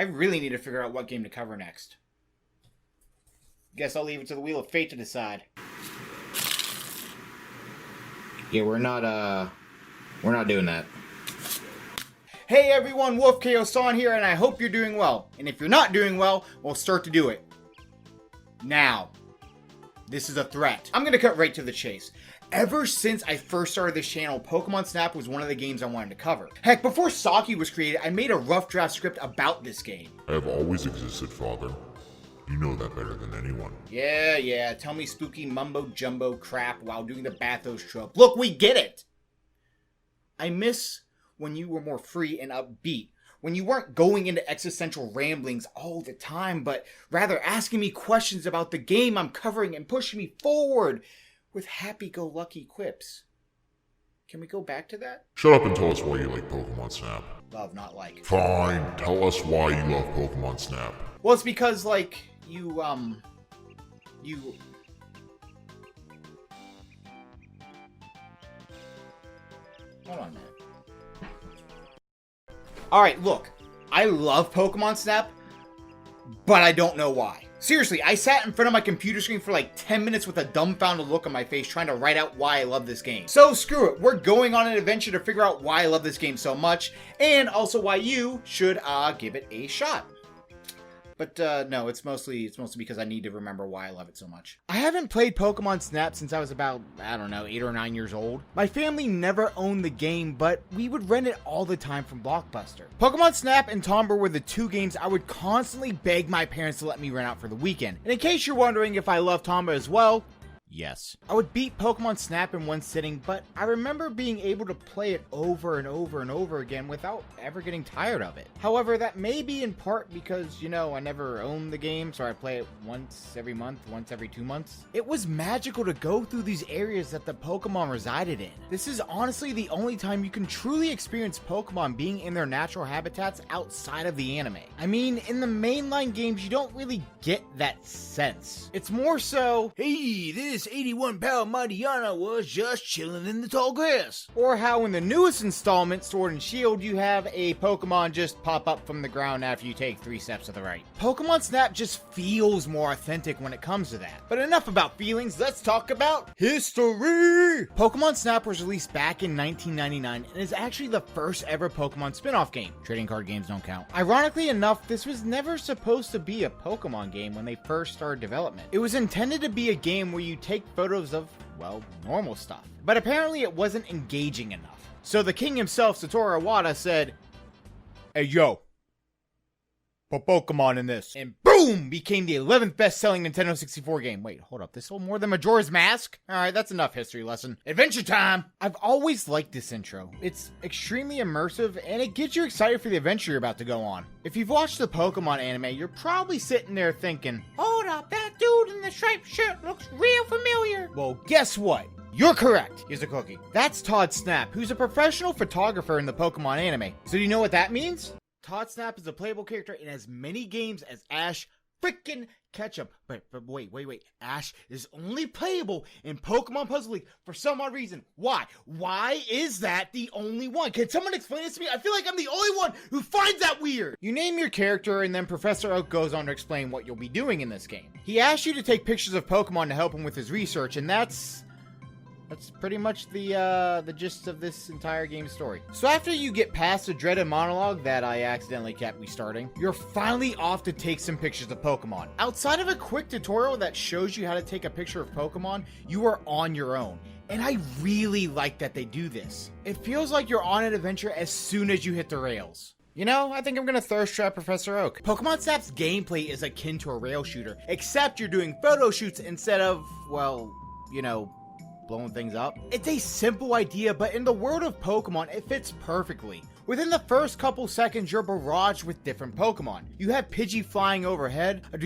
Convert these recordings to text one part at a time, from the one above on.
I really need to figure out what game to cover next. Guess I'll leave it to the Wheel of Fate to decide. Yeah, we're not doing that. Hey everyone, Wolfkaosaun here, and I hope you're doing well. And if you're not doing well, we'll start to do it. Now. This is a threat. I'm gonna cut right to the chase. Ever since I first started this channel, Pokemon Snap was one of the games I wanted to cover. Heck, before Saki was created, I made a rough draft script about this game. I have always existed, Father. You know that better than anyone. Yeah, tell me spooky mumbo-jumbo crap while doing the bathos trope. Look, we get it! I miss when you were more free and upbeat. When you weren't going into existential ramblings all the time, but rather asking me questions about the game I'm covering and pushing me forward with happy-go-lucky quips. Can we go back to that? Shut up and tell us why you like Pokemon Snap. Love, not like. Fine, tell us why you love Pokemon Snap. Well, it's because, like, you... Hold on a minute. Alright, look. I love Pokemon Snap, but I don't know why. Seriously, I sat in front of my computer screen for like 10 minutes with a dumbfounded look on my face trying to write out why I love this game. So screw it, we're going on an adventure to figure out why I love this game so much, and also why you should give it a shot. But no, it's mostly because I need to remember why I love it so much. I haven't played Pokemon Snap since I was about, I don't know, 8 or 9 years old. My family never owned the game, but we would rent it all the time from Blockbuster. Pokemon Snap and Tundra were the two games I would constantly beg my parents to let me rent out for the weekend. And in case you're wondering if I love Tundra as well, yes. I would beat Pokemon Snap in one sitting, but I remember being able to play it over and over and over again without ever getting tired of it. However, that may be in part because, you know, I never owned the game, so I play it once every month, once every 2 months. It was magical to go through these areas that the Pokemon resided in. This is honestly the only time you can truly experience Pokemon being in their natural habitats outside of the anime. I mean, in the mainline games, you don't really get that sense. It's more so, hey, this 81-pound Mariana was just chilling in the tall grass. Or how in the newest installment, Sword and Shield, you have a Pokemon just pop up from the ground after you take 3 steps to the right. Pokemon Snap just feels more authentic when it comes to that. But enough about feelings, let's talk about history! Pokemon Snap was released back in 1999 and is actually the first ever Pokemon spin-off game. Trading card games don't count. Ironically enough, this was never supposed to be a Pokemon game when they first started development. It was intended to be a game where you take photos of, well, normal stuff. But apparently it wasn't engaging enough. So the king himself, Satoru Iwata, said, "Hey yo, put Pokemon in this." And boom! Became the 11th best-selling Nintendo 64 game. Wait, hold up. This sold more than Majora's Mask? Alright, that's enough history lesson. Adventure time! I've always liked this intro. It's extremely immersive, and it gets you excited for the adventure you're about to go on. If you've watched the Pokemon anime, you're probably sitting there thinking, hold up, that dude in the striped shirt looks real familiar. Well, guess what? You're correct. Here's a cookie. That's Todd Snap, who's a professional photographer in the Pokemon anime. So do you know what that means? Todd Snap is a playable character in as many games as Ash freaking Ketchum. But wait. Ash is only playable in Pokemon Puzzle League for some odd reason. Why? Why is that the only one? Can someone explain this to me? I feel like I'm the only one who finds that weird. You name your character and then Professor Oak goes on to explain what you'll be doing in this game. He asks you to take pictures of Pokemon to help him with his research, and that's pretty much the gist of this entire game story. So after you get past the dreaded monologue that I accidentally kept restarting, you're finally off to take some pictures of Pokemon. Outside of a quick tutorial that shows you how to take a picture of Pokemon, you are on your own. And I really like that they do this. It feels like you're on an adventure as soon as you hit the rails. You know, I think I'm gonna thirst trap Professor Oak. Pokemon Snap's gameplay is akin to a rail shooter, except you're doing photo shoots instead of, well, you know, blowing things up. It's a simple idea, but in the world of Pokemon, it fits perfectly. Within the first couple seconds, you're barraged with different Pokemon. You have Pidgey flying overhead, a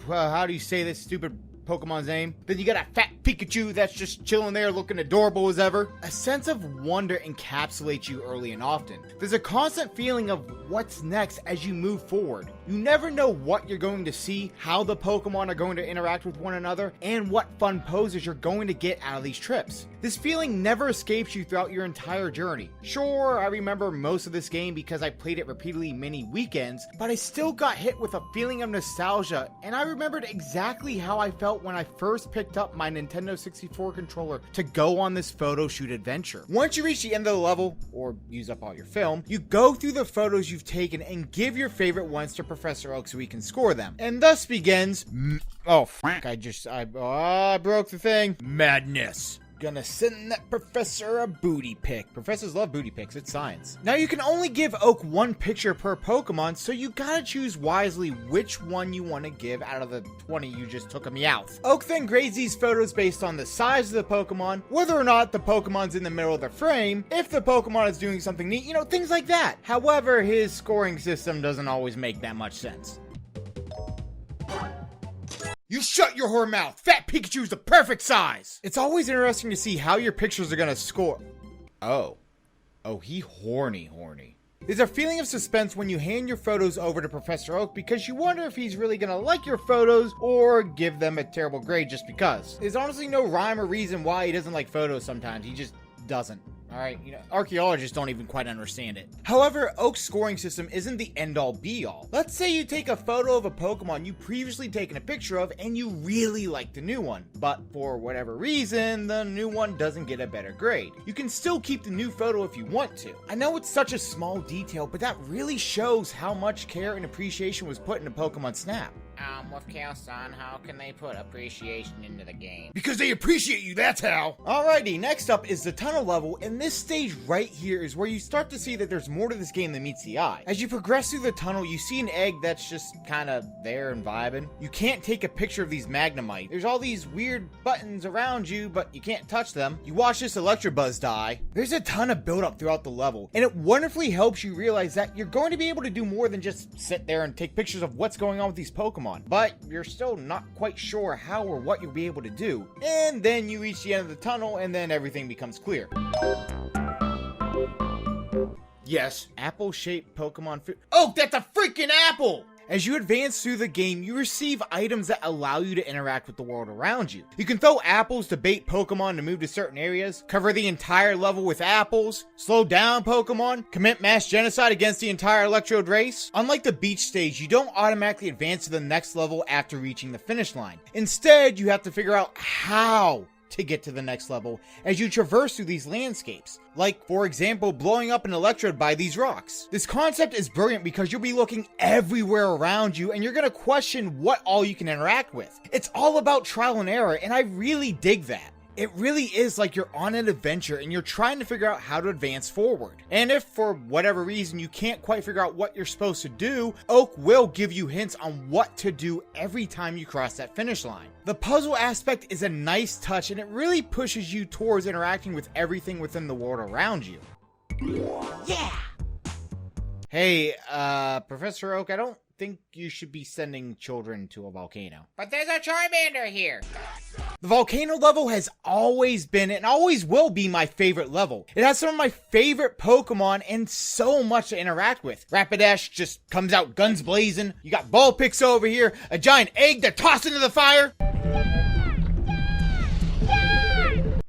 how do you say this stupid Pokemon's name? Then you got a fat Pikachu that's just chilling there looking adorable as ever. A sense of wonder encapsulates you early and often. There's a constant feeling of what's next as you move forward. You never know what you're going to see, how the Pokemon are going to interact with one another, and what fun poses you're going to get out of these trips. This feeling never escapes you throughout your entire journey. Sure, I remember most of this game because I played it repeatedly many weekends, but I still got hit with a feeling of nostalgia, and I remembered exactly how I felt when I first picked up my Nintendo 64 controller to go on this photo shoot adventure. Once you reach the end of the level, or use up all your film, you go through the photos you've taken and give your favorite ones to Professor Oak so he can score them. And thus begins I broke the thing. Madness. Gonna send that professor a booty pic. Professors love booty pics, it's science. Now you can only give Oak one picture per Pokemon, so you gotta choose wisely which one you want to give out of the 20 you just took a Meowth. Oak then grades these photos based on the size of the Pokemon, whether or not the Pokemon's in the middle of the frame, if the Pokemon is doing something neat, things like that. However, his scoring system doesn't always make that much sense. You shut your whore mouth! Fat Pikachu's the perfect size! It's always interesting to see how your pictures are gonna score. Oh, he horny. There's a feeling of suspense when you hand your photos over to Professor Oak because you wonder if he's really gonna like your photos or give them a terrible grade just because. There's honestly no rhyme or reason why he doesn't like photos sometimes, he just doesn't. Alright, archaeologists don't even quite understand it. However, Oak's scoring system isn't the end-all be-all. Let's say you take a photo of a Pokemon you previously taken a picture of and you really like the new one, but for whatever reason, the new one doesn't get a better grade. You can still keep the new photo if you want to. I know it's such a small detail, but that really shows how much care and appreciation was put into Pokemon Snap. Wolfkaosaun, how can they put appreciation into the game? Because they appreciate you, that's how! Alrighty, next up is the tunnel level, and this stage right here is where you start to see that there's more to this game than meets the eye. As you progress through the tunnel, you see an egg that's just kinda there and vibing. You can't take a picture of these Magnemite. There's all these weird buttons around you, but you can't touch them. You watch this Electabuzz die. There's a ton of build-up throughout the level, and it wonderfully helps you realize that you're going to be able to do more than just sit there and take pictures of what's going on with these Pokemon. But you're still not quite sure how or what you'll be able to do. And then you reach the end of the tunnel and then everything becomes clear. Yes, apple-shaped Pokemon food. Oh, that's a freaking apple! As you advance through the game, you receive items that allow you to interact with the world around you. You can throw apples to bait Pokemon to move to certain areas, cover the entire level with apples, slow down Pokemon, commit mass genocide against the entire Electrode race. Unlike the beach stage, you don't automatically advance to the next level after reaching the finish line. Instead, you have to figure out how to get to the next level as you traverse through these landscapes. Like, for example, blowing up an Electrode by these rocks. This concept is brilliant because you'll be looking everywhere around you and you're gonna question what all you can interact with. It's all about trial and error, and I really dig that. It really is like you're on an adventure and you're trying to figure out how to advance forward. And if for whatever reason you can't quite figure out what you're supposed to do, Oak will give you hints on what to do every time you cross that finish line. The puzzle aspect is a nice touch and it really pushes you towards interacting with everything within the world around you. Yeah! Hey, Professor Oak, I don't think you should be sending children to a volcano. But there's a Charmander here! The Volcano level has always been and always will be my favorite level. It has some of my favorite Pokemon and so much to interact with. Rapidash just comes out guns blazing. You got Vulpix over here, a giant egg to toss into the fire.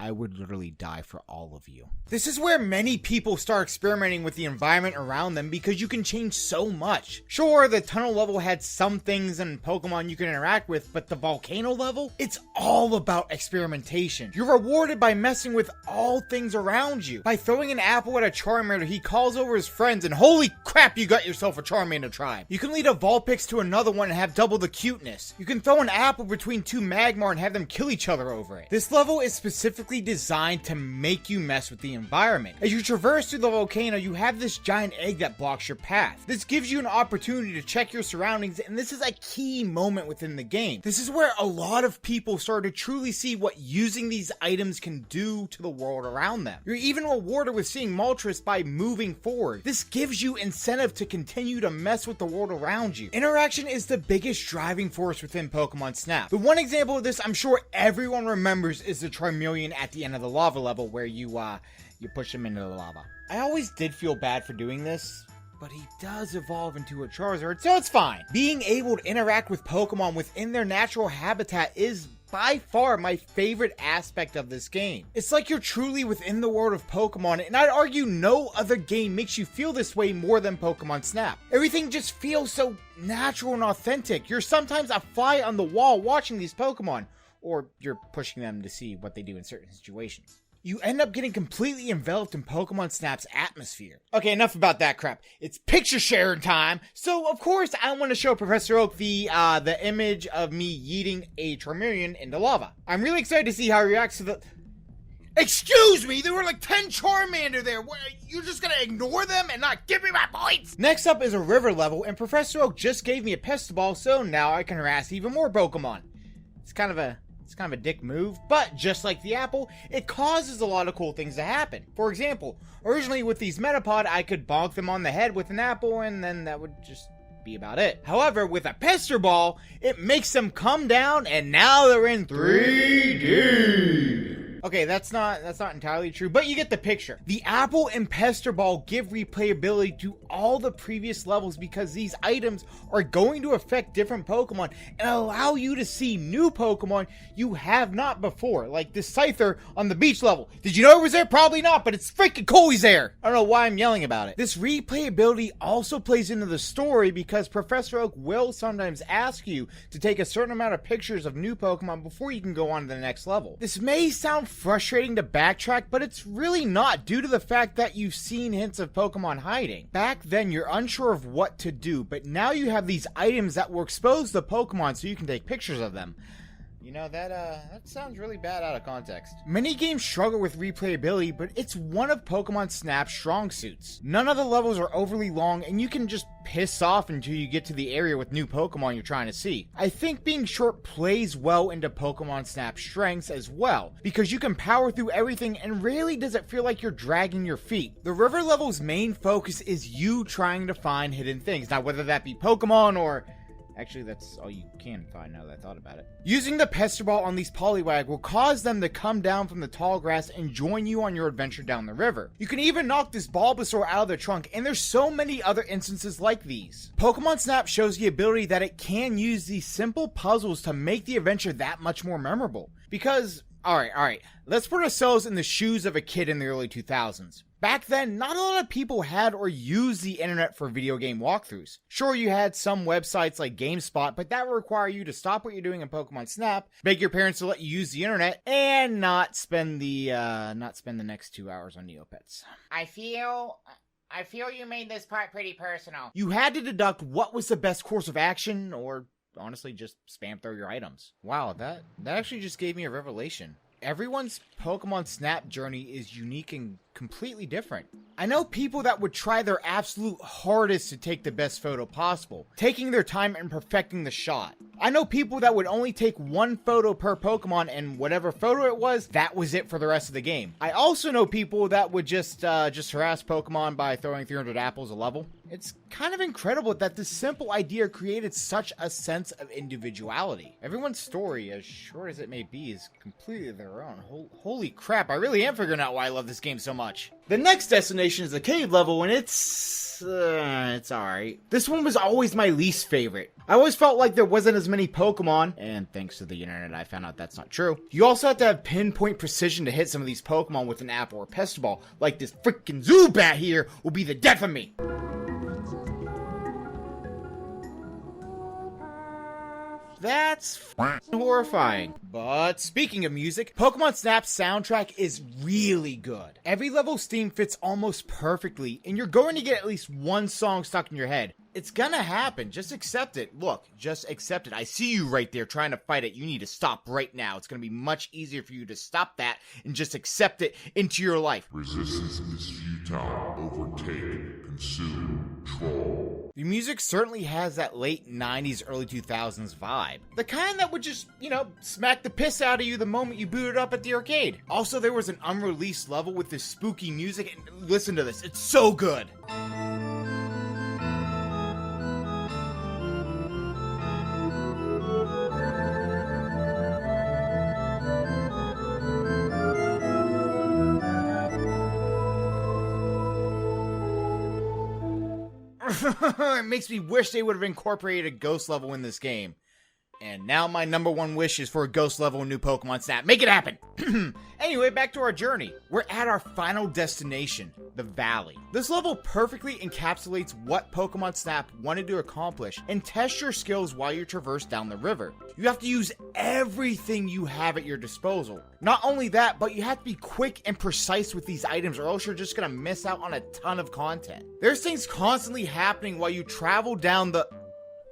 I would literally die for all of you. This is where many people start experimenting with the environment around them because you can change so much. Sure, the tunnel level had some things and Pokemon you can interact with, but the volcano level, it's all about experimentation. You're rewarded by messing with all things around you. By throwing an apple at a Charmander, he calls over his friends and holy crap, you got yourself a Charmander tribe. You can lead a Vulpix to another one and have double the cuteness. You can throw an apple between two Magmar and have them kill each other over it. This level is specifically specifically designed to make you mess with the environment. As you traverse through the volcano, you have this giant egg that blocks your path. This gives you an opportunity to check your surroundings, and this is a key moment within the game. This is where a lot of people start to truly see what using these items can do to the world around them. You're even rewarded with seeing Moltres by moving forward. This gives you incentive to continue to mess with the world around you. Interaction is the biggest driving force within Pokemon Snap. The one example of this I'm sure everyone remembers is the Charmeleon at the end of the lava level where you push him into the lava. I always did feel bad for doing this, but he does evolve into a Charizard, so it's fine. Being able to interact with Pokemon within their natural habitat is by far my favorite aspect of this game. It's like you're truly within the world of Pokemon, and I'd argue no other game makes you feel this way more than Pokemon Snap. Everything just feels so natural and authentic. You're sometimes a fly on the wall watching these Pokemon, or you're pushing them to see what they do in certain situations. You end up getting completely enveloped in Pokemon Snap's atmosphere. Okay, enough about that crap. It's picture sharing time. So, of course, I want to show Professor Oak the image of me yeeting a Charmeleon into lava. I'm really excited to see how he reacts to the... Excuse me, there were like 10 Charmander there. What, you're just gonna ignore them and not give me my points? Next up is a river level, and Professor Oak just gave me a Pestiball, so now I can harass even more Pokemon. It's kind of a dick move, but just like the apple, it causes a lot of cool things to happen. For example, originally with these Metapod, I could bonk them on the head with an apple, and then that would just be about it. However, with a Pester Ball, it makes them come down, and now they're in 3D. Okay, that's not entirely true, but you get the picture. The Apple and Pester Ball give replayability to all the previous levels because these items are going to affect different Pokemon and allow you to see new Pokemon you have not before, like this Scyther on the beach level. Did you know it was there? Probably not, but it's freaking cool he's there. I don't know why I'm yelling about it. This replayability also plays into the story because Professor Oak will sometimes ask you to take a certain amount of pictures of new Pokemon before you can go on to the next level. This may sound frustrating to backtrack, but it's really not due to the fact that you've seen hints of Pokemon hiding. Back then, you're unsure of what to do, but now you have these items that will expose the Pokemon so you can take pictures of them. You know, that sounds really bad out of context. Many games struggle with replayability, but it's one of Pokemon Snap's strong suits. None of the levels are overly long, and you can just piss off until you get to the area with new Pokemon you're trying to see. I think being short plays well into Pokemon Snap's strengths as well, because you can power through everything and rarely does it feel like you're dragging your feet. The river level's main focus is you trying to find hidden things. Now, whether that be Pokemon or... Actually, that's all you can find now that I thought about it. Using the Pester Ball on these Poliwag will cause them to come down from the tall grass and join you on your adventure down the river. You can even knock this Bulbasaur out of the trunk, and there's so many other instances like these. Pokemon Snap shows the ability that it can use these simple puzzles to make the adventure that much more memorable. Because, alright, let's put ourselves in the shoes of a kid in the early 2000s. Back then, not a lot of people had or used the internet for video game walkthroughs. Sure, you had some websites like GameSpot, but that would require you to stop what you're doing in Pokemon Snap, beg your parents to let you use the internet, and not spend the next 2 hours on Neopets. I feel you made this part pretty personal. You had to deduct what was the best course of action, or honestly just spam throw your items. Wow, that actually just gave me a revelation. Everyone's Pokemon Snap journey is unique and completely different. I know people that would try their absolute hardest to take the best photo possible, taking their time and perfecting the shot. I know people that would only take one photo per Pokemon, and whatever photo it was, that was it for the rest of the game. I also know people that would just harass Pokemon by throwing 300 apples a level. It's kind of incredible that this simple idea created such a sense of individuality. Everyone's story, as short as it may be, is completely their own. Holy crap, I really am figuring out why I love this game so much. The next destination is the cave level, and it's alright. This one was always my least favorite. I always felt like there wasn't as many Pokemon, and thanks to the internet I found out that's not true. You also have to have pinpoint precision to hit some of these Pokemon with an apple or Pestiball, like this freaking Zubat here will be the death of me. That's horrifying. But speaking of music, Pokemon Snap's soundtrack is really good. Every level's theme fits almost perfectly, and you're going to get at least one song stuck in your head. It's gonna happen. Just accept it. Look, just accept it. I see you right there trying to fight it. You need to stop right now. It's gonna be much easier for you to stop that and just accept it into your life. Resistance is futile. Overtake, consume, troll. The music certainly has that late 90s, early 2000s vibe. The kind that would just, smack the piss out of you the moment you boot it up at the arcade. Also, there was an unreleased level with this spooky music, and listen to this, it's so good. It makes me wish they would have incorporated a ghost level in this game. And now my number one wish is for a ghost level in new Pokemon Snap. Make it happen! Anyway, back to our journey. We're at our final destination, the Valley. This level perfectly encapsulates what Pokemon Snap wanted to accomplish and test your skills while you traverse down the river. You have to use everything you have at your disposal. Not only that, but you have to be quick and precise with these items or else you're just gonna miss out on a ton of content. There's things constantly happening while you travel down the...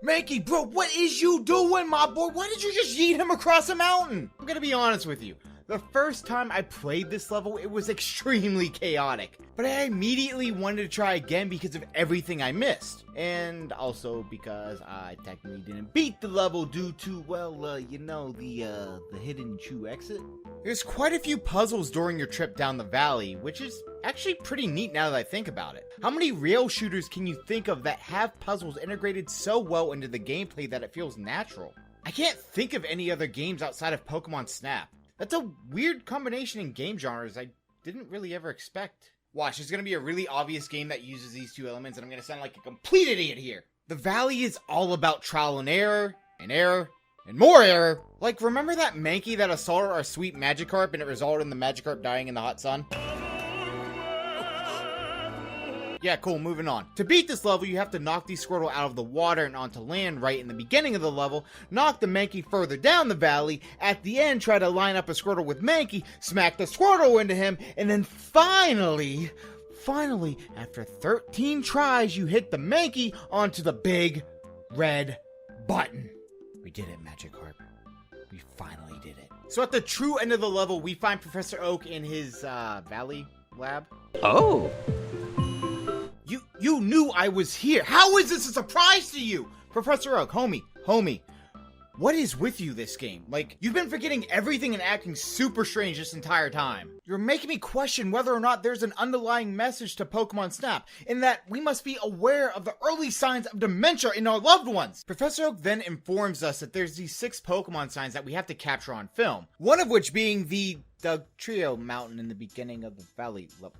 Mankey, bro, what is you doing, my boy? Why did you just yeet him across a mountain? I'm gonna be honest with you. The first time I played this level, it was extremely chaotic. But I immediately wanted to try again because of everything I missed. And also because I technically didn't beat the level due to, the hidden Chew exit. There's quite a few puzzles during your trip down the valley, which is actually pretty neat now that I think about it. How many rail shooters can you think of that have puzzles integrated so well into the gameplay that it feels natural? I can't think of any other games outside of Pokemon Snap. That's a weird combination in game genres I didn't really ever expect. Watch, it's gonna be a really obvious game that uses these two elements and I'm gonna sound like a complete idiot here. The Valley is all about trial and error, and more error. Like, remember that Mankey that assaulted our sweet Magikarp and it resulted in the Magikarp dying in the hot sun? Yeah, cool, moving on. To beat this level, you have to knock the Squirtle out of the water and onto land right in the beginning of the level, knock the Mankey further down the valley, at the end try to line up a Squirtle with Mankey, smack the Squirtle into him, and then finally, after 13 tries, you hit the Mankey onto the big red button. We did it, Magikarp. We finally did it. So at the true end of the level, we find Professor Oak in his, Valley lab. Oh! You knew I was here. How is this a surprise to you? Professor Oak, homie, what is with you this game? Like, you've been forgetting everything and acting super strange this entire time. You're making me question whether or not there's an underlying message to Pokemon Snap, in that we must be aware of the early signs of dementia in our loved ones. Professor Oak then informs us that there's these 6 Pokemon signs that we have to capture on film. One of which being the Trio Mountain in the beginning of the Valley level.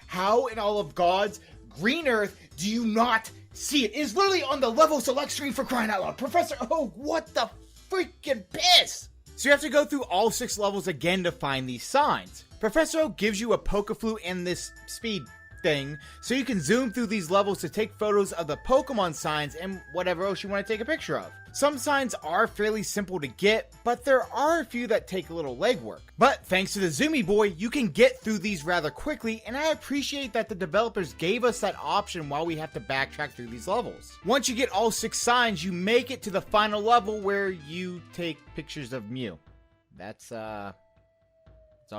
How in all of God's green earth do you not see it? It is literally on the level select screen, for crying out loud. Professor Oak, what the freaking piss? So you have to go through all 6 levels again to find these signs. Professor Oak gives you a Pokeflute and this speed thing, so you can zoom through these levels to take photos of the Pokemon signs and whatever else you want to take a picture of. Some signs are fairly simple to get, but there are a few that take a little legwork. But thanks to the Zoomy Boy, you can get through these rather quickly, and I appreciate that the developers gave us that option while we have to backtrack through these levels. Once you get all 6 signs, you make it to the final level where you take pictures of Mew. That's all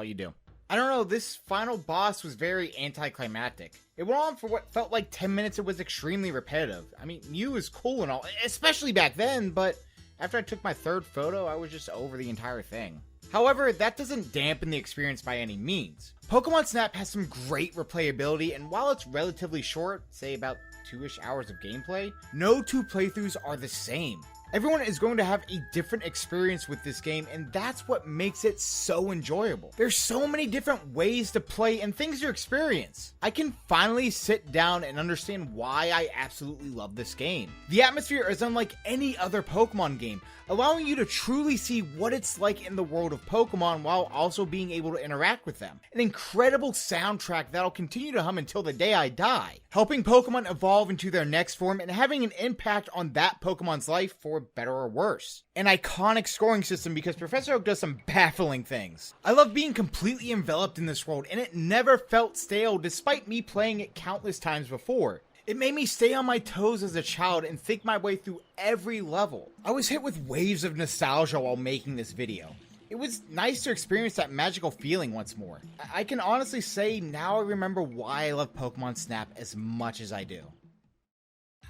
you do. I don't know, this final boss was very anticlimactic. It went on for what felt like 10 minutes. It was extremely repetitive. I mean, Mew is cool and all, especially back then, but after I took my 3rd photo, I was just over the entire thing. However, that doesn't dampen the experience by any means. Pokemon Snap has some great replayability, and while it's relatively short, say about 2-ish hours of gameplay, no 2 playthroughs are the same. Everyone is going to have a different experience with this game, and that's what makes it so enjoyable. There's so many different ways to play and things to experience. I can finally sit down and understand why I absolutely love this game. The atmosphere is unlike any other Pokemon game, allowing you to truly see what it's like in the world of Pokemon while also being able to interact with them. An incredible soundtrack that'll continue to hum until the day I die, helping Pokemon evolve into their next form and having an impact on that Pokemon's life for better or worse. An iconic scoring system because Professor Oak does some baffling things. I love being completely enveloped in this world, and it never felt stale despite me playing it countless times before. It made me stay on my toes as a child and think my way through every level. I was hit with waves of nostalgia while making this video. It was nice to experience that magical feeling once more. I can honestly say now I remember why I love Pokemon Snap as much as I do.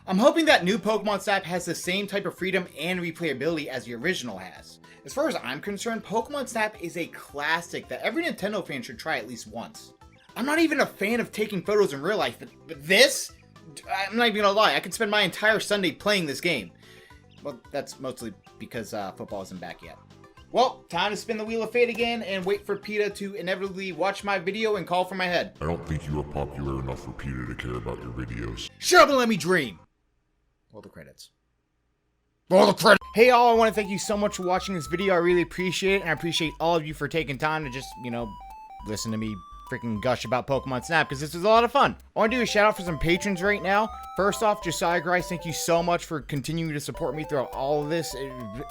I'm hoping that new Pokemon Snap has the same type of freedom and replayability as the original has. As far as I'm concerned, Pokemon Snap is a classic that every Nintendo fan should try at least once. I'm not even a fan of taking photos in real life, but this? I'm not even gonna lie, I could spend my entire Sunday playing this game. Well, that's mostly because football isn't back yet. Well, time to spin the wheel of fate again and wait for PETA to inevitably watch my video and call for my head. I don't think you are popular enough for PETA to care about your videos. Shut up and let me dream! Roll the credits. Roll the credits! Hey all, I want to thank you so much for watching this video. I really appreciate it, and I appreciate all of you for taking time to just, listen to me freaking gush about Pokemon Snap, because this was a lot of fun. I want to do a shout out for some patrons right now. First off, Josiah Grice, thank you so much for continuing to support me throughout all of this.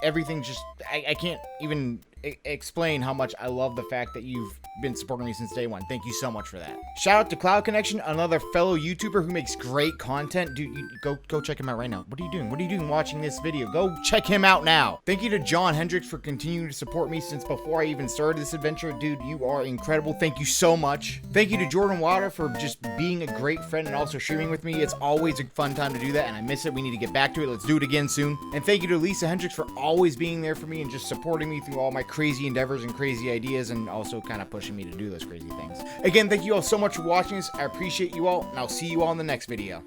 Everything just, I can't even explain how much I love the fact that you've been supporting me since day one. Thank you so much for that. Shout out to Cloud Connection, another fellow YouTuber who makes great content. Dude, go check him out right now. What are you doing? What are you doing watching this video? Go check him out now. Thank you to John Hendricks for continuing to support me since before I even started this adventure. Dude, you are incredible. Thank you so much. Thank you to Jordan Water for just being a great friend and also streaming with me. It's always a fun time to do that, and I miss it. We need to get back to it. Let's do it again soon. And thank you to Lisa Hendricks for always being there for me and just supporting me through all my crazy endeavors and crazy ideas, and also kind of pushing me to do those crazy things. Again, thank you all so much for watching this. I appreciate you all, and I'll see you all in the next video.